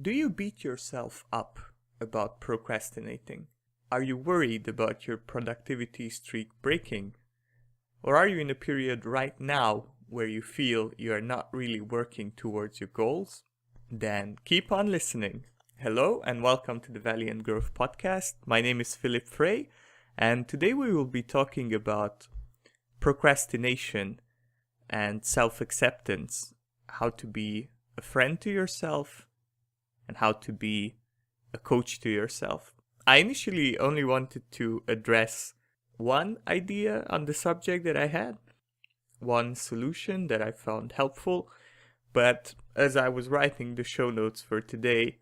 Do you beat yourself up about procrastinating? Are you worried about your productivity streak breaking? Or are you in a period right now where you feel you are not really working towards your goals? Then keep on listening. Hello and welcome to the Value and Growth podcast. My name is Philip Frey, and today we will be talking about procrastination and self-acceptance, how to be a friend to yourself, and how to be a coach to yourself. I initially only wanted to address one idea on the subject that I had, one solution that I found helpful, but as I was writing the show notes for today,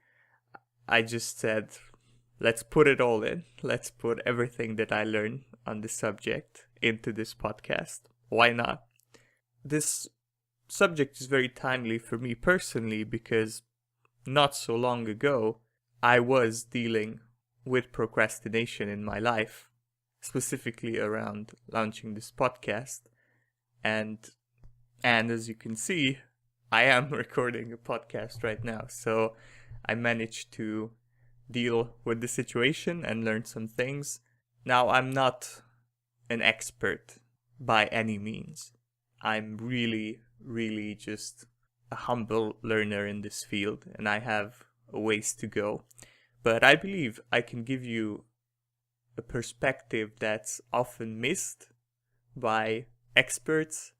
I just said, let's put it all in. Let's put everything that I learned on the subject into this podcast. Why not? This subject is very timely for me personally because not so long ago, I was dealing with procrastination in my life, specifically around launching this podcast. And as you can see, I am recording a podcast right now. So I managed to deal with the situation and learn some things. Now, I'm not an expert by any means. I'm really just a humble learner in this field, and I have a ways to go. But I believe I can give you a perspective that's often missed by experts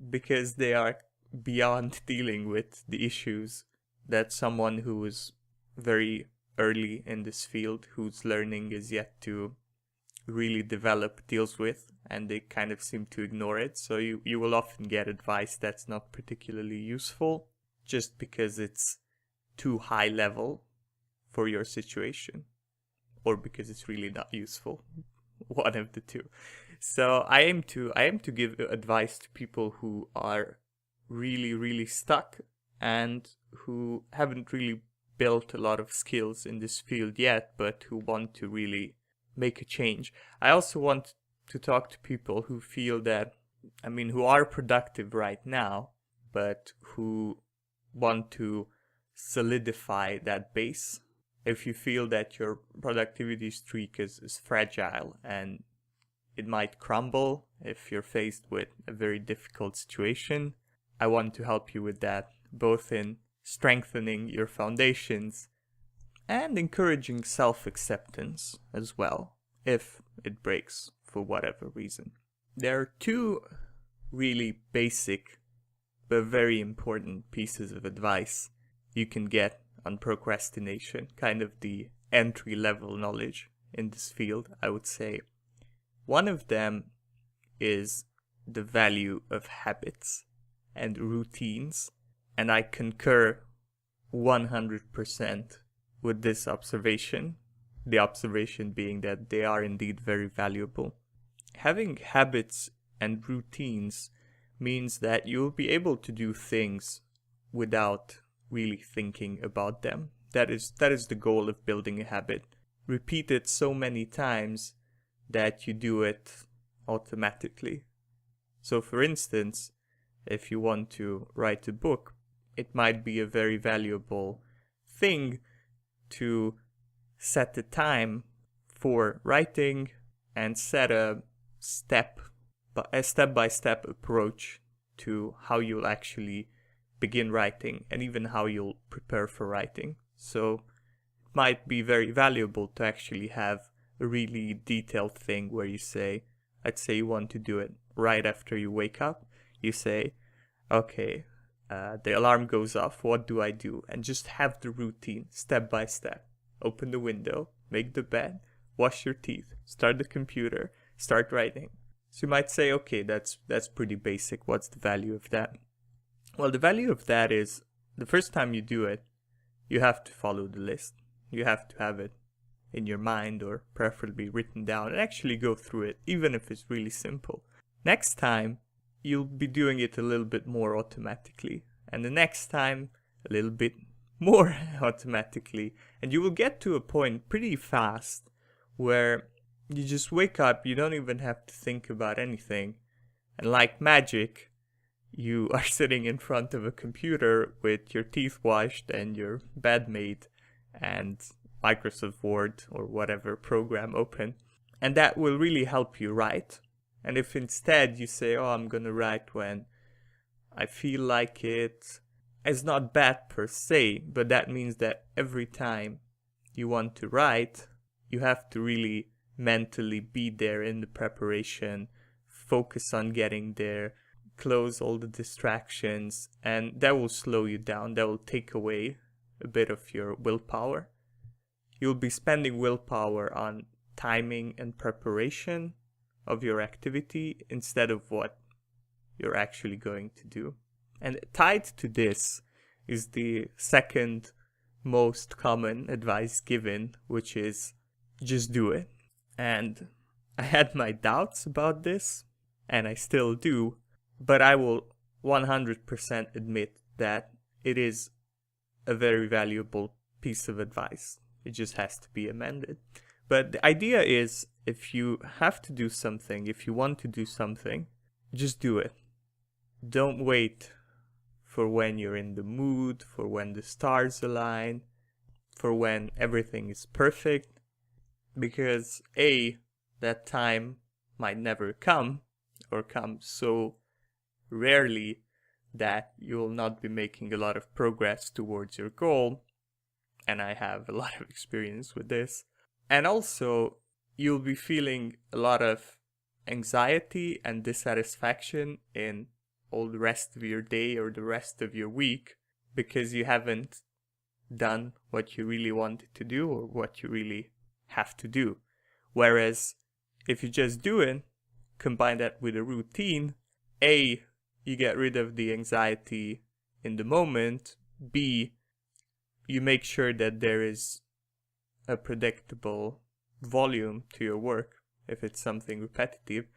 because they are beyond dealing with the issues that someone who is very early in this field, whose learning is yet to really develop, deals with, and they kind of seem to ignore it. So you will often get advice that's not particularly useful just because it's too high level for your situation, or because it's really not useful. One of the two. So I aim to give advice to people who are really stuck and who haven't really built a lot of skills in this field yet, but who want to really make a change. I also want to talk to people who feel that, who are productive right now, but who want to solidify that base. If you feel that your productivity streak is fragile and it might crumble if you're faced with a very difficult situation, I want to help you with that, both in strengthening your foundations and encouraging self-acceptance as well, if it breaks for whatever reason. There are two really basic but very important pieces of advice you can get on procrastination, kind of the entry-level knowledge in this field, I would say. One of them is the value of habits and routines, and I concur 100% with this observation, the observation being that they are indeed very valuable. Having habits and routines means that you'll be able to do things without really thinking about them. That is the goal of building a habit. Repeat it so many times that you do it automatically. So for instance, if you want to write a book, it might be a very valuable thing to set the time for writing and set a step-by-step approach to how you'll actually begin writing and even how you'll prepare for writing. So it might be very valuable to actually have a really detailed thing where you say, let's say you want to do it right after you wake up. You say, okay, the alarm goes off, what do I do? And just have the routine step by step. Open the window, make the bed, wash your teeth, start the computer, start writing. So you might say, okay, that's pretty basic. What's the value of that? Well, the value of that is the first time you do it, you have to follow the list. You have to have it in your mind or preferably written down and actually go through it, even if it's really simple. Next time, you'll be doing it a little bit more automatically. And the next time, a little bit more automatically. And you will get to a point pretty fast where you just wake up, you don't even have to think about anything. And like magic, you are sitting in front of a computer with your teeth washed and your bed made and Microsoft Word or whatever program open. And that will really help you write. And if instead you say, oh, I'm gonna write when I feel like it, it's not bad per se, but that means that every time you want to write, you have to really mentally be there in the preparation, focus on getting there, close all the distractions, and that will slow you down. That will take away a bit of your willpower. You'll be spending willpower on timing and preparation of your activity instead of what you're actually going to do. And tied to this is the second most common advice given, which is just do it. And I had my doubts about this, and I still do, but I will 100% admit that it is a very valuable piece of advice. It just has to be amended. But the idea is, if you have to do something, if you want to do something, just do it. Don't wait for when you're in the mood, for when the stars align, for when everything is perfect. Because A, that time might never come, or come so rarely that you will not be making a lot of progress towards your goal. And I have a lot of experience with this. And also, you'll be feeling a lot of anxiety and dissatisfaction in all the rest of your day or the rest of your week because you haven't done what you really wanted to do or what you really have to do. Whereas if you just do it, combine that with a routine, A, you get rid of the anxiety in the moment, B, you make sure that there is a predictable volume to your work if it's something repetitive,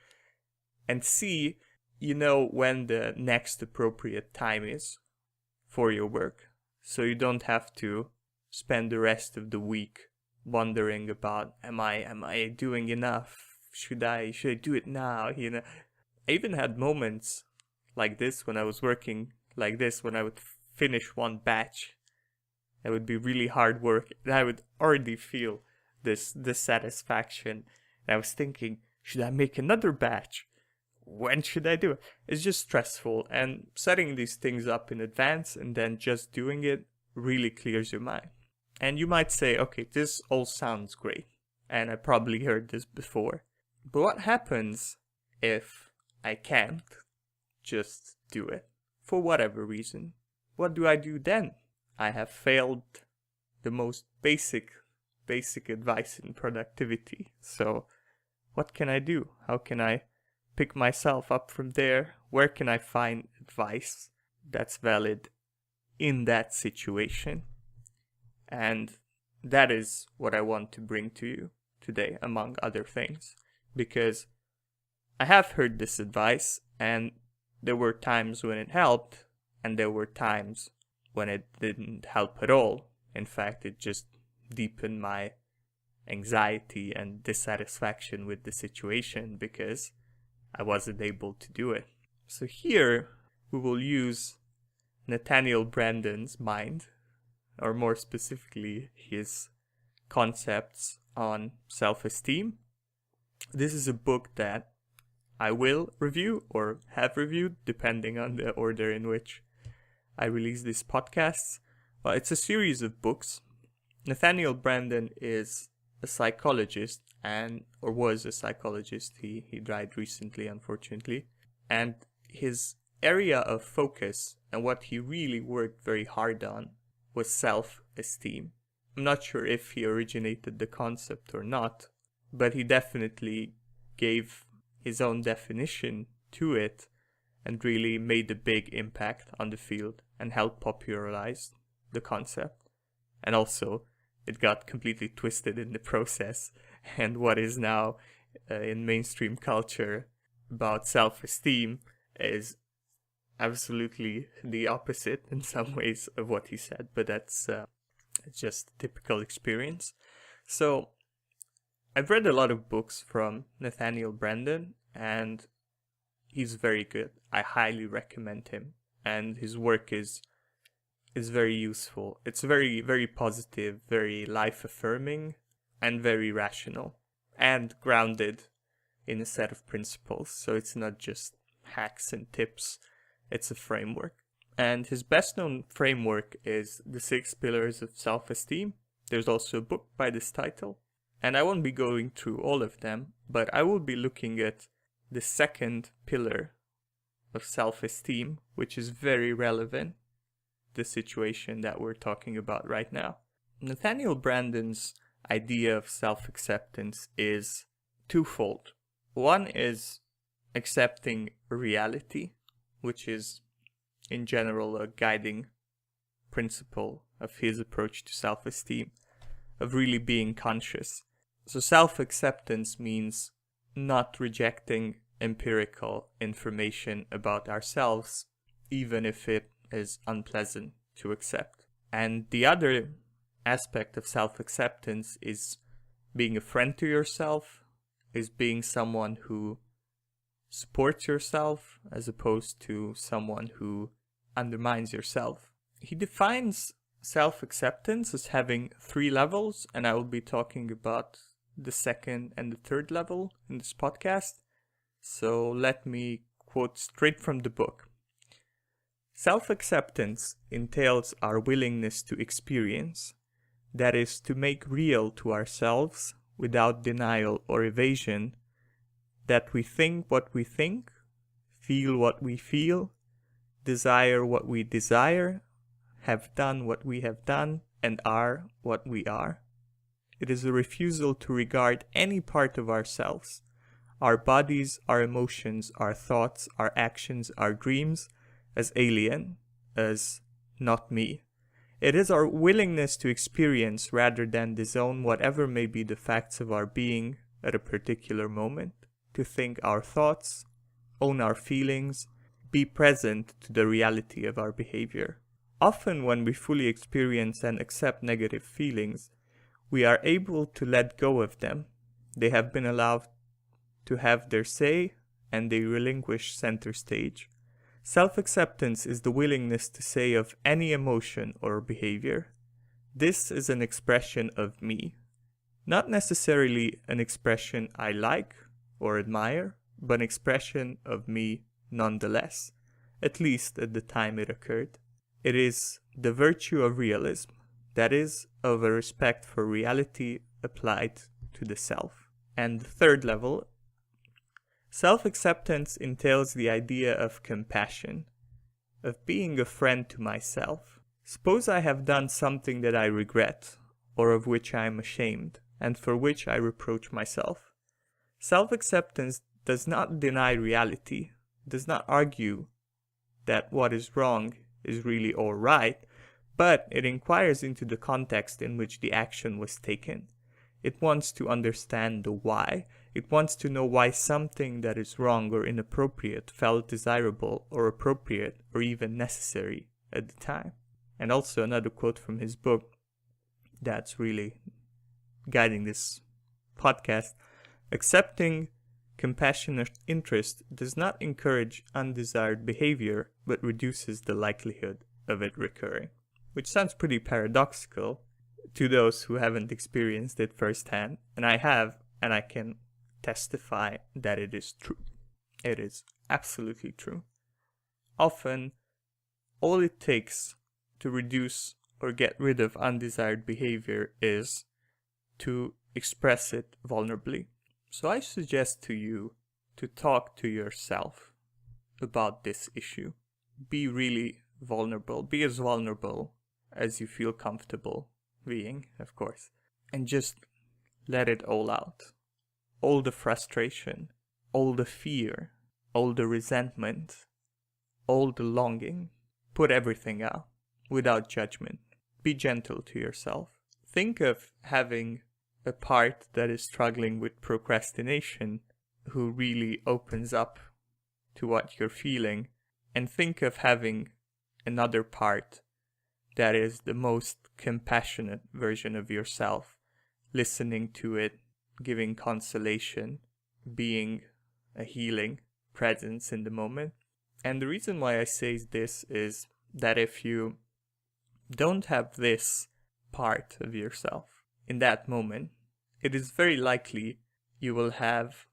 and C, you know when the next appropriate time is for your work, so you don't have to spend the rest of the week wondering about am I doing enough, should I do it now, I even had moments like this when I was working like this, when I would finish one batch. It would be really hard work, and I would already feel this dissatisfaction. And I was thinking, should I make another batch? When should I do it? It's just stressful, and setting these things up in advance and then just doing it really clears your mind. And you might say, okay, this all sounds great, and I probably heard this before. But what happens if I can't just do it for whatever reason? What do I do then? I have failed the most basic advice in productivity. So what can I do? How can I pick myself up from there? Where can I find advice that's valid in that situation? And that is what I want to bring to you today, among other things. Because I have heard this advice, and there were times when it helped, and there were times when it didn't help at all. In fact, it just deepened my anxiety and dissatisfaction with the situation because I wasn't able to do it. So here we will use Nathaniel Branden's mind, or more specifically his concepts on self-esteem. This is a book that I will review or have reviewed depending on the order in which I release these podcasts. Well, it's a series of books. Nathaniel Branden is a psychologist, or was a psychologist. He died recently, unfortunately. And his area of focus and what he really worked very hard on was self-esteem. I'm not sure if he originated the concept or not, but he definitely gave his own definition to it and really made a big impact on the field and helped popularize the concept. And also, it got completely twisted in the process, and what is now in mainstream culture about self-esteem is absolutely the opposite in some ways of what he said, but that's just typical experience. So I've read a lot of books from Nathaniel Branden, and He's very good. I highly recommend him. And his work is very useful. It's very, very positive, very life-affirming, and very rational, and grounded in a set of principles. So it's not just hacks and tips, it's a framework. And his best-known framework is The 6 Pillars of Self-Esteem. There's also a book by this title. And I won't be going through all of them, but I will be looking at the second pillar of self-esteem, which is very relevant to the situation that we're talking about right now. Nathaniel Branden's idea of self-acceptance is twofold. One is accepting reality, which is in general a guiding principle of his approach to self-esteem, of really being conscious. So self-acceptance means not rejecting empirical information about ourselves, even if it is unpleasant to accept. And the other aspect of self-acceptance is being a friend to yourself, is being someone who supports yourself as opposed to someone who undermines yourself. He defines self-acceptance as having 3 levels, and I will be talking about the second and the third level in this podcast. So let me quote straight from the book. Self-acceptance entails our willingness to experience, that is, to make real to ourselves, without denial or evasion, that we think what we think, feel what we feel, desire what we desire, have done what we have done, and are what we are. It is a refusal to regard any part of ourselves, our bodies, our emotions, our thoughts, our actions, our dreams, as alien, as not me. It is our willingness to experience rather than disown whatever may be the facts of our being at a particular moment, to think our thoughts, own our feelings, be present to the reality of our behavior. Often when we fully experience and accept negative feelings, we are able to let go of them. They have been allowed to have their say, and they relinquish center stage. Self-acceptance is the willingness to say of any emotion or behavior, "This is an expression of me." Not necessarily an expression I like or admire, but an expression of me nonetheless, at least at the time it occurred. It is the virtue of realism, that is, of a respect for reality applied to the self. And the third level, self-acceptance entails the idea of compassion, of being a friend to myself. Suppose I have done something that I regret, or of which I am ashamed, and for which I reproach myself. Self-acceptance does not deny reality, does not argue that what is wrong is really all right, but it inquires into the context in which the action was taken. It wants to understand the why. It wants to know why something that is wrong or inappropriate felt desirable or appropriate or even necessary at the time. And also another quote from his book that's really guiding this podcast. Accepting compassionate interest does not encourage undesired behavior, but reduces the likelihood of it recurring. Which sounds pretty paradoxical to those who haven't experienced it firsthand, and I have, and I can testify that it is true. It is absolutely true. Often, all it takes to reduce or get rid of undesired behavior is to express it vulnerably. So I suggest to you to talk to yourself about this issue. Be really vulnerable. Be as vulnerable as you feel comfortable being, of course. And just let it all out. All the frustration, all the fear, all the resentment, all the longing. Put everything out without judgment. Be gentle to yourself. Think of having a part that is struggling with procrastination who really opens up to what you're feeling, and think of having another part that is the most compassionate version of yourself, listening to it, giving consolation, being a healing presence in the moment. And the reason why I say this is that if you don't have this part of yourself in that moment, it is very likely you will have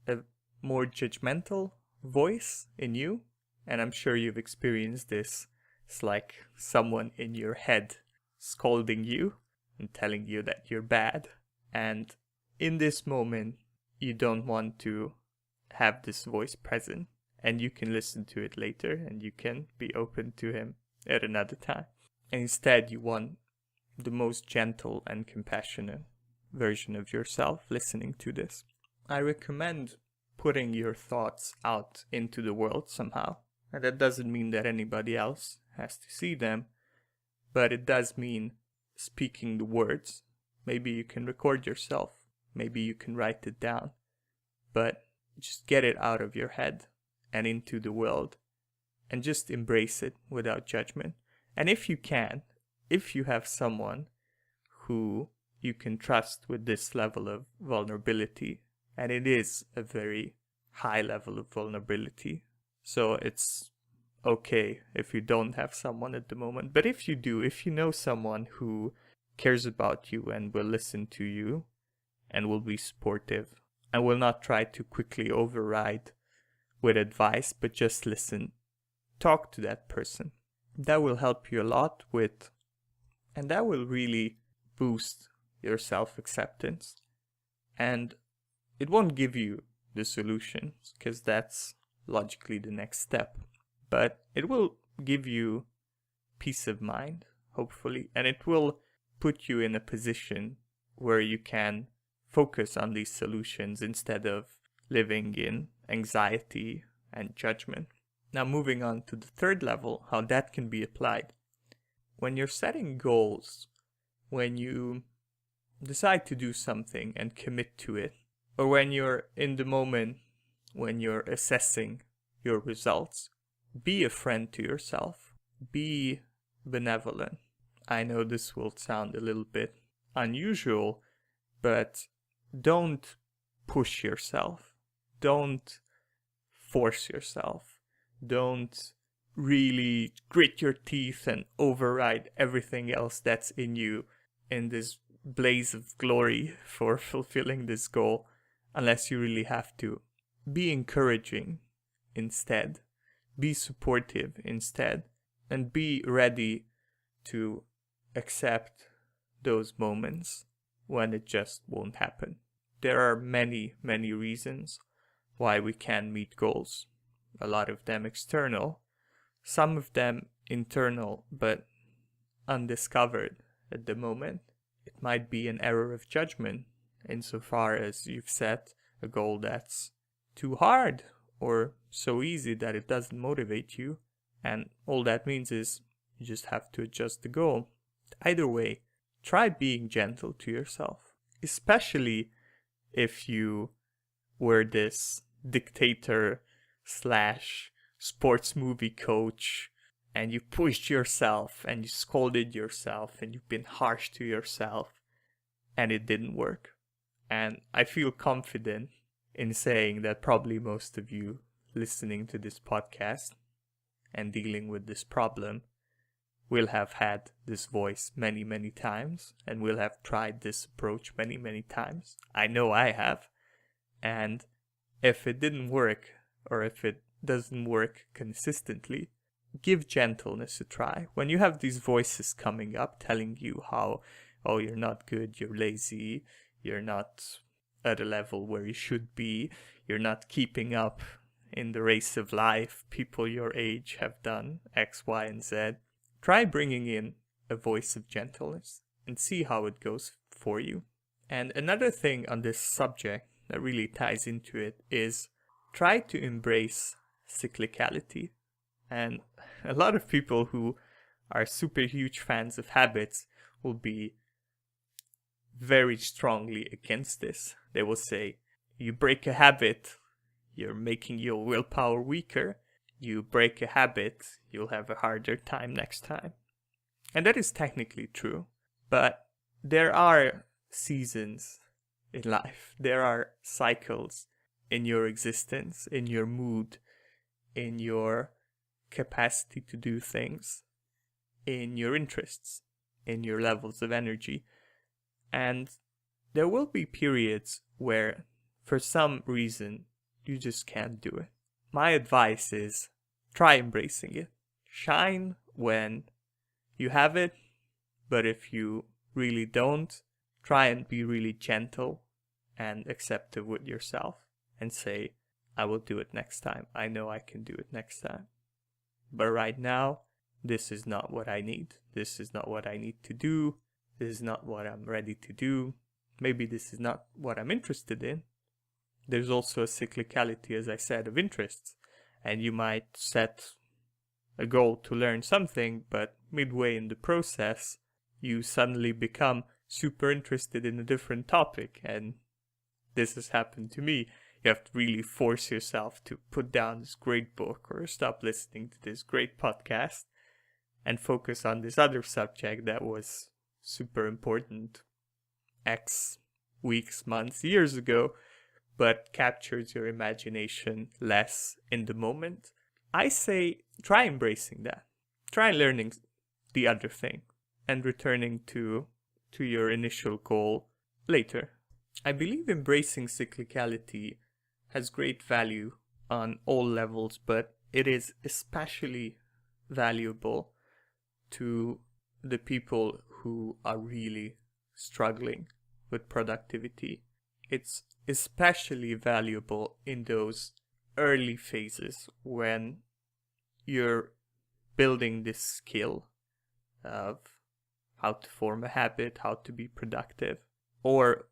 a more judgmental voice in you. And I'm sure you've experienced this. It's like someone in your head scolding you and telling you that you're bad. And in this moment, you don't want to have this voice present. And you can listen to it later, and you can be open to him at another time. And instead, you want the most gentle and compassionate version of yourself listening to this. I recommend putting your thoughts out into the world somehow. And that doesn't mean that anybody else has to see them, but it does mean speaking the words. Maybe you can record yourself. Maybe you can write it down. But just get it out of your head and into the world, and just embrace it without judgment. And if you can, if you have someone who you can trust with this level of vulnerability, and it is a very high level of vulnerability, so it's okay if you don't have someone at the moment. But if you do, if you know someone who cares about you and will listen to you and will be supportive and will not try to quickly override with advice, but just listen, talk to that person. That will help you a lot with, and that will really boost your self-acceptance. And it won't give you the solutions, because that's logically the next step. But it will give you peace of mind, hopefully, and it will put you in a position where you can focus on these solutions instead of living in anxiety and judgment. Now, moving on to the third level, how that can be applied. When you're setting goals, when you decide to do something and commit to it, or when you're in the moment, when you're assessing your results, be a friend to yourself. Be benevolent. I know this will sound a little bit unusual, but don't push yourself. Don't force yourself. Don't really grit your teeth and override everything else that's in you in this blaze of glory for fulfilling this goal, unless you really have to. Be encouraging instead. Be supportive instead. And be ready to accept those moments when it just won't happen. There are many, many reasons why we can't meet goals. A lot of them external, some of them internal, but undiscovered at the moment. It might be an error of judgment insofar as you've set a goal that's too hard or so easy that it doesn't motivate you, and all that means is you just have to adjust the goal. Either way, try being gentle to yourself, especially if you were this dictator / sports movie coach and you pushed yourself and you scolded yourself and you've been harsh to yourself and it didn't work. And I feel confident in saying that probably most of you listening to this podcast and dealing with this problem will have had this voice many, many times and will have tried this approach many, many times. I know I have. And if it didn't work, or if it doesn't work consistently, give gentleness a try. When you have these voices coming up telling you how, oh, you're not good, you're lazy, you're not at a level where you should be, you're not keeping up in the race of life, people your age have done X, Y, and Z, try bringing in a voice of gentleness and see how it goes for you. And another thing on this subject that really ties into it is try to embrace cyclicality. And a lot of people who are super huge fans of habits will be very strongly against this. They will say, you break a habit, you're making your willpower weaker. You break a habit, you'll have a harder time next time. And that is technically true. But there are seasons in life. There are cycles in your existence, in your mood, in your capacity to do things, in your interests, in your levels of energy. And there will be periods where, for some reason, you just can't do it. My advice is try embracing it. Shine when you have it, but if you really don't, try and be really gentle and accepting with yourself and say, I will do it next time. I know I can do it next time. But right now, this is not what I need. This is not what I need to do. This is not what I'm ready to do. Maybe this is not what I'm interested in. There's also a cyclicality, as I said, of interests. And you might set a goal to learn something, but midway in the process, you suddenly become super interested in a different topic. And this has happened to me. You have to really force yourself to put down this great book or stop listening to this great podcast and focus on this other subject that was super important X weeks, months, years ago, but captures your imagination less in the moment. I say try embracing that. Try learning the other thing and returning to your initial goal later. I believe embracing cyclicality has great value on all levels, but it is especially valuable to the people who are really struggling with productivity. It's especially valuable in those early phases when you're building this skill of how to form a habit, how to be productive, or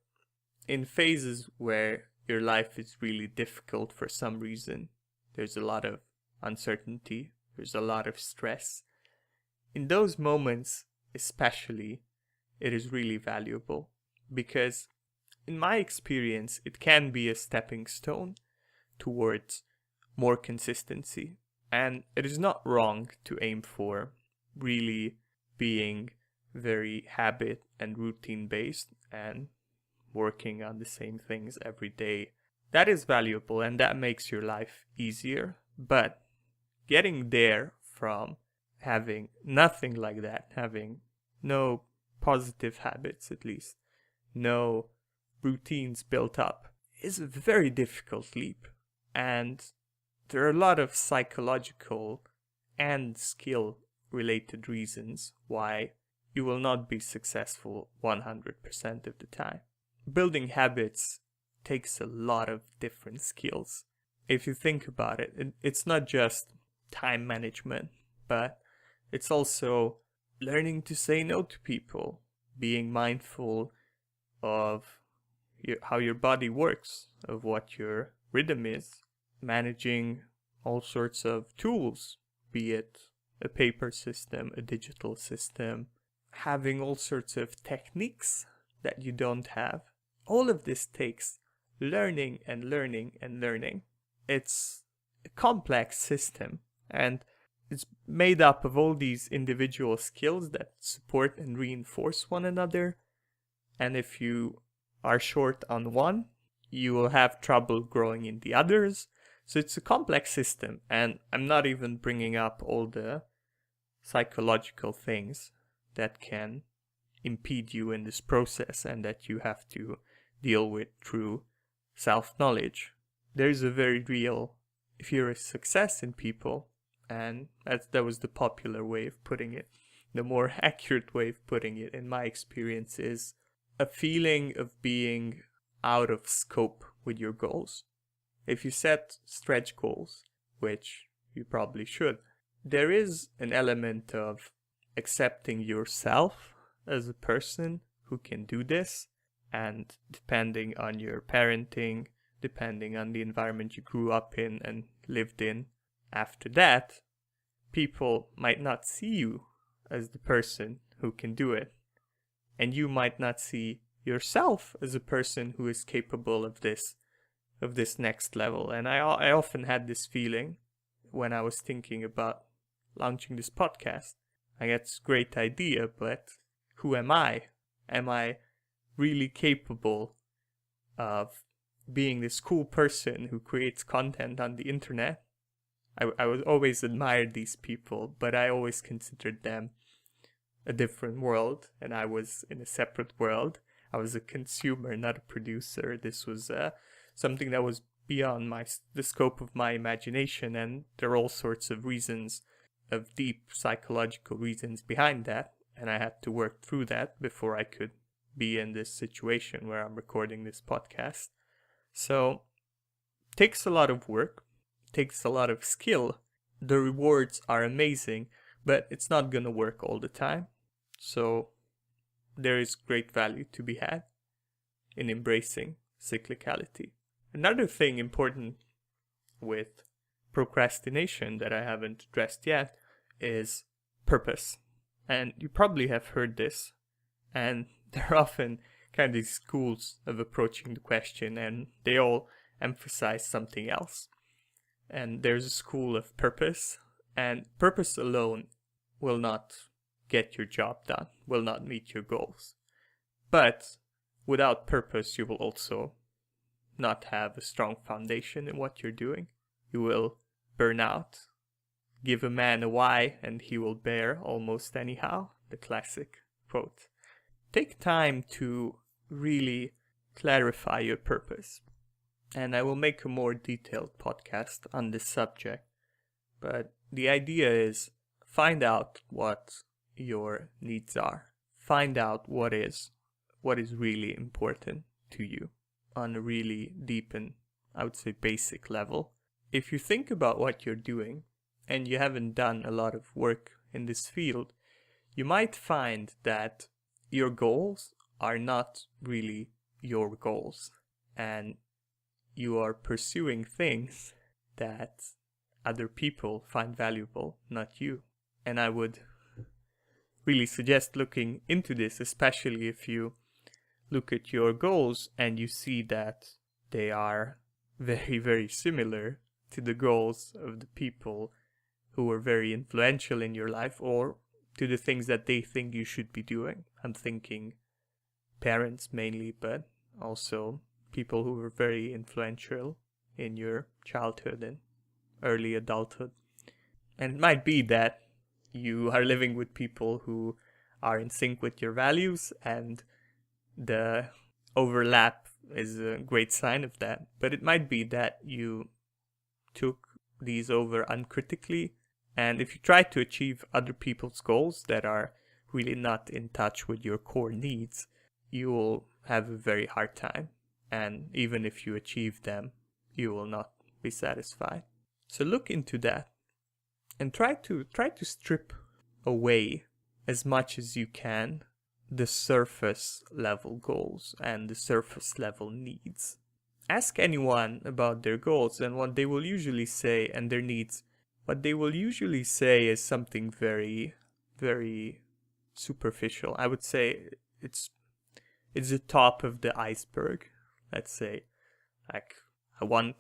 in phases where your life is really difficult for some reason. There's a lot of uncertainty, there's a lot of stress. In those moments, especially, it is really valuable because, in my experience, it can be a stepping stone towards more consistency. And it is not wrong to aim for really being very habit and routine based and working on the same things every day. That is valuable and that makes your life easier. But getting there from having nothing like that, having no positive habits at least, no routines built up, is a very difficult leap. And there are a lot of psychological and skill related reasons why you will not be successful 100% of the time. Building habits takes a lot of different skills. If you think about it, it's not just time management, but it's also learning to say no to people, being mindful of how your body works, of what your rhythm is, managing all sorts of tools, be it a paper system, a digital system, having all sorts of techniques that you don't have. All of this takes learning and learning and learning. It's a complex system and it's made up of all these individual skills that support and reinforce one another. And if you are short on one, you will have trouble growing in the others. So it's a complex system, and I'm not even bringing up all the psychological things that can impede you in this process and that you have to deal with through self-knowledge. There's a very real, if you're a success in people, and that was the popular way of putting it, the more accurate way of putting it in my experience is a feeling of being out of scope with your goals. If you set stretch goals, which you probably should, there is an element of accepting yourself as a person who can do this, and depending on your parenting, depending on the environment you grew up in and lived in, after that, people might not see you as the person who can do it. And you might not see yourself as a person who is capable of this next level. And I often had this feeling when I was thinking about launching this podcast. I got this great idea, but who am I? Am I really capable of being this cool person who creates content on the internet. I would always admire these people, but I always considered them a different world, and I was in a separate world. I was a consumer, not a producer. This was something that was beyond the scope of my imagination, and there are all sorts of reasons, of deep psychological reasons behind that, and I had to work through that before I could be in this situation where I'm recording this podcast. So, takes a lot of work, takes a lot of skill. The rewards are amazing, but it's not gonna work all the time. So, there is great value to be had in embracing cyclicality. Another thing important with procrastination that I haven't addressed yet is purpose. And you probably have heard this, and there are often kind of these schools of approaching the question, and they all emphasize something else. And there's a school of purpose, and purpose alone will not get your job done, will not meet your goals. But without purpose, you will also not have a strong foundation in what you're doing. You will burn out. Give a man a why and he will bear almost anyhow, the classic quote. Take time to really clarify your purpose. And I will make a more detailed podcast on this subject. But the idea is find out what your needs are. Find out what is really important to you on a really deep and, I would say, basic level. If you think about what you're doing and you haven't done a lot of work in this field, you might find that your goals are not really your goals, and you are pursuing things that other people find valuable, not you. And I would really suggest looking into this, especially if you look at your goals and you see that they are very, very similar to the goals of the people who were very influential in your life, or to the things that they think you should be doing. I'm thinking parents mainly, but also people who were very influential in your childhood and early adulthood. And it might be that you are living with people who are in sync with your values, and the overlap is a great sign of that. But it might be that you took these over uncritically, and if you try to achieve other people's goals that are really not in touch with your core needs, you will have a very hard time. And even if you achieve them, you will not be satisfied. So look into that and try to strip away as much as you can the surface level goals and the surface level needs. Ask anyone about their goals and what they will usually say, and their needs. What they will usually say is something very, very superficial. I would say it's the top of the iceberg. Let's say, like, I want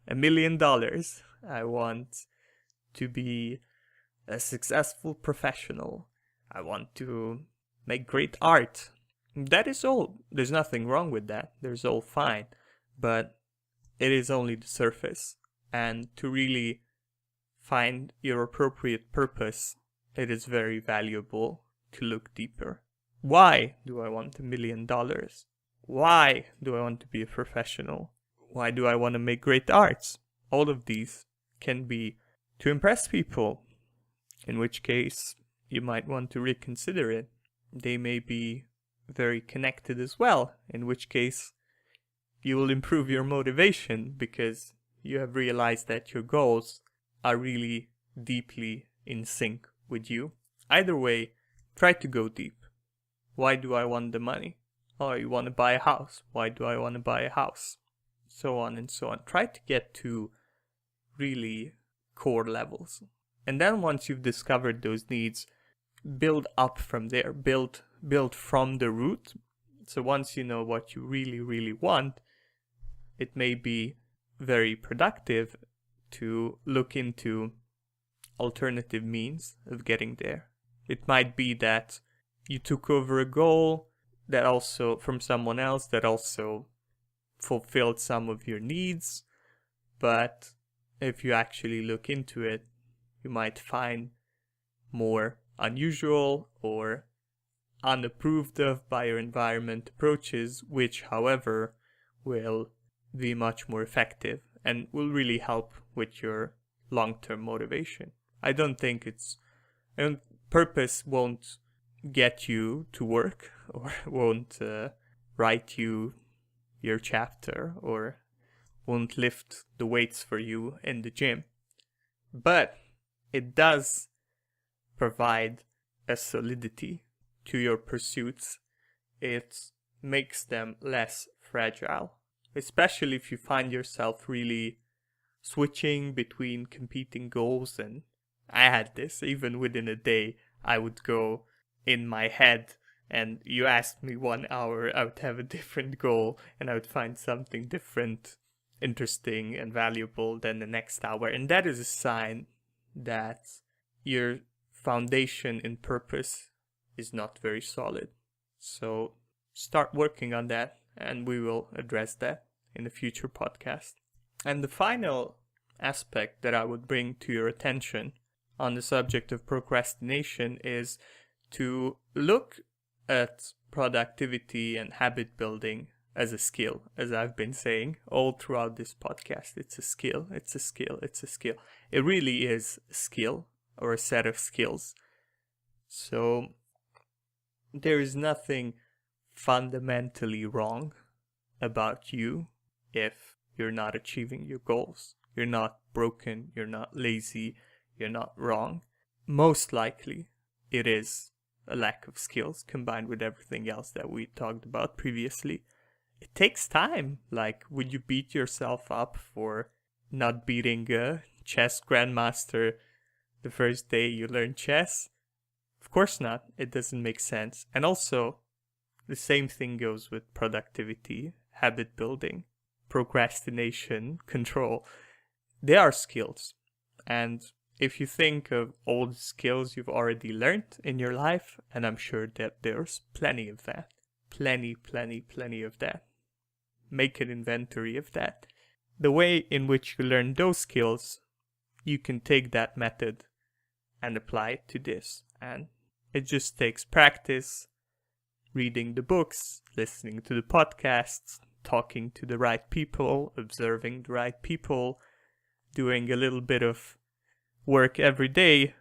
$1 million. I want to be a successful professional. I want to make great art. That is all. There's nothing wrong with that. There's all fine. But it is only the surface. And to really find your appropriate purpose, it is very valuable to look deeper. Why do I want $1 million? Why do I want to be a professional? Why do I want to make great arts? All of these can be to impress people, in which case you might want to reconsider it. They may be very connected as well, in which case you will improve your motivation because you have realized that your goals are really deeply in sync with you. Either way, try to go deep. Why do I want the money? Oh, you want to buy a house. Why do I want to buy a house? So on and so on. Try to get to really core levels. And then once you've discovered those needs, build up from there. Build from the root. So once you know what you really, really want, it may be very productive to look into alternative means of getting there. It might be that you took over a goal that also from someone else that also fulfilled some of your needs, but if you actually look into it, you might find more unusual or unapproved of by your environment approaches, which, however, will be much more effective and will really help with your long-term motivation. Purpose won't get you to work or won't write you your chapter or won't lift the weights for you in the gym. But it does provide a solidity to your pursuits. It makes them less fragile, especially if you find yourself really switching between competing goals. And I had this, even within a day, I would go in my head, and you asked me 1 hour, I would have a different goal, and I would find something different, interesting and valuable than the next hour. And that is a sign that your foundation in purpose is not very solid. So start working on that, and we will address that in a future podcast. And the final aspect that I would bring to your attention on the subject of procrastination is to look at productivity and habit building as a skill, as I've been saying all throughout this podcast. It's a skill, it's a skill, it's a skill. It really is a skill or a set of skills. So there is nothing fundamentally wrong about you if you're not achieving your goals. You're not broken, you're not lazy, you're not wrong. Most likely, it is a lack of skills combined with everything else that we talked about previously. It takes time. Like, would you beat yourself up for not beating a chess grandmaster the first day you learn chess? Of course not. It doesn't make sense. And also, the same thing goes with productivity, habit building, procrastination, control. They are skills. And if you think of all the skills you've already learned in your life, and I'm sure that there's plenty of that, plenty of that. Make an inventory of that. The way in which you learn those skills, you can take that method and apply it to this. And it just takes practice, reading the books, listening to the podcasts, talking to the right people, observing the right people, doing a little bit of work every day,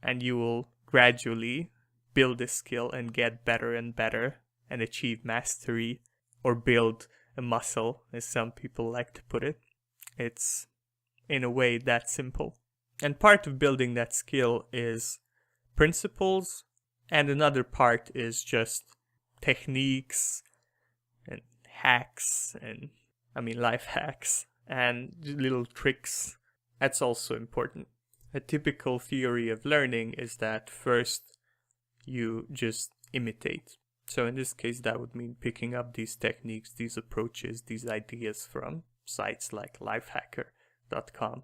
and you will gradually build a skill and get better and better and achieve mastery, or build a muscle, as some people like to put it. It's, in a way, that simple. And part of building that skill is principles, and another part is just techniques and hacks and, life hacks and little tricks. That's also important. A typical theory of learning is that first you just imitate. So in this case, that would mean picking up these techniques, these approaches, these ideas from sites like lifehacker.com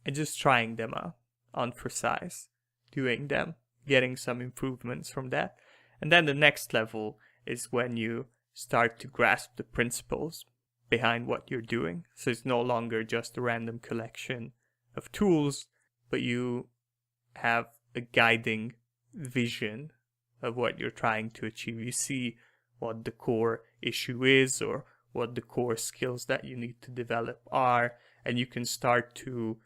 and just trying them out on for size, doing them, getting some improvements from that. And then the next level is when you start to grasp the principles behind what you're doing. So it's no longer just a random collection of tools, but you have a guiding vision of what you're trying to achieve. You see what the core issue is, or what the core skills that you need to develop are, and you can start to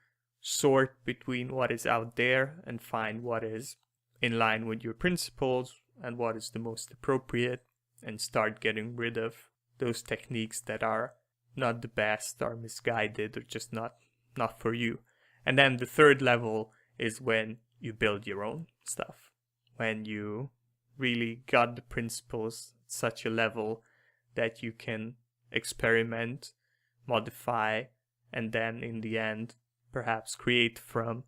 sort between what is out there and find what is in line with your principles and what is the most appropriate, and start getting rid of those techniques that are not the best, are misguided, or just not for you. And then the third level is when you build your own stuff, when you really got the principles at such a level that you can experiment, modify, and then in the end perhaps create from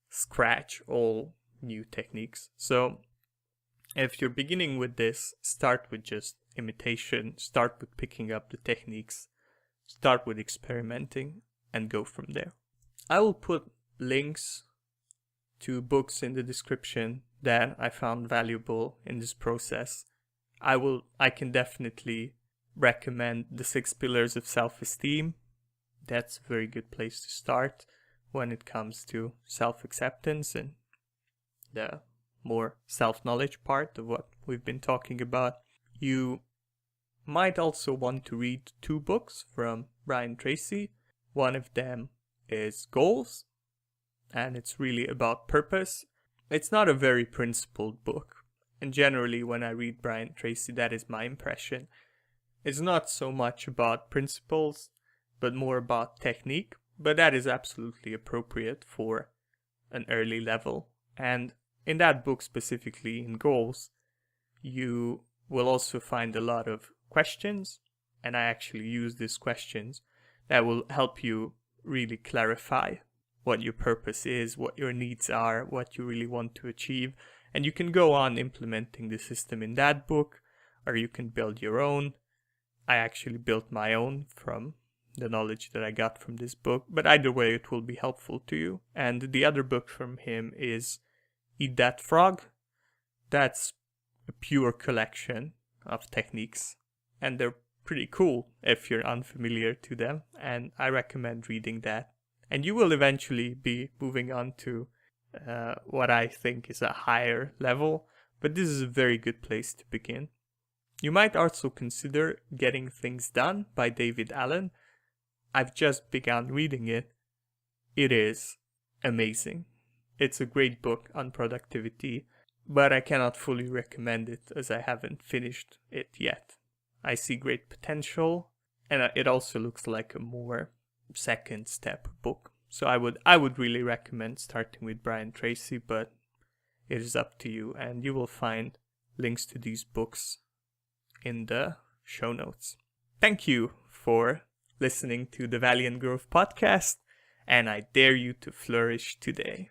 scratch all new techniques. So if you're beginning with this, start with just imitation, start with picking up the techniques, start with experimenting, and go from there. I will put links to books in the description that I found valuable in this process. I can definitely recommend The 6 Pillars of Self-Esteem. That's a very good place to start when it comes to self-acceptance and the more self-knowledge part of what we've been talking about. You might also want to read 2 books from Brian Tracy. One of them is Goals, and it's really about purpose. It's not a very principled book, and generally when I read Brian Tracy, that is my impression. It's not so much about principles, but more about technique, but that is absolutely appropriate for an early level. And in that book, specifically in Goals, you will also find a lot of questions, and I actually use these questions that will help you really clarify what your purpose is, what your needs are, what you really want to achieve. And you can go on implementing the system in that book, or you can build your own. I actually built my own from the knowledge that I got from this book, but either way it will be helpful to you. And the other book from him is Eat That Frog. That's a pure collection of techniques, and they're pretty cool if you're unfamiliar to them, and I recommend reading that. And you will eventually be moving on to what I think is a higher level, but this is a very good place to begin. You might also consider Getting Things Done by David Allen. I've just begun reading it. It is amazing. It's a great book on productivity, but I cannot fully recommend it as I haven't finished it yet. I see great potential, and it also looks like a more second step book. So I would really recommend starting with Brian Tracy, but it is up to you, and you will find links to these books in the show notes. Thank you for listening to the Valiant Growth podcast, and I dare you to flourish today.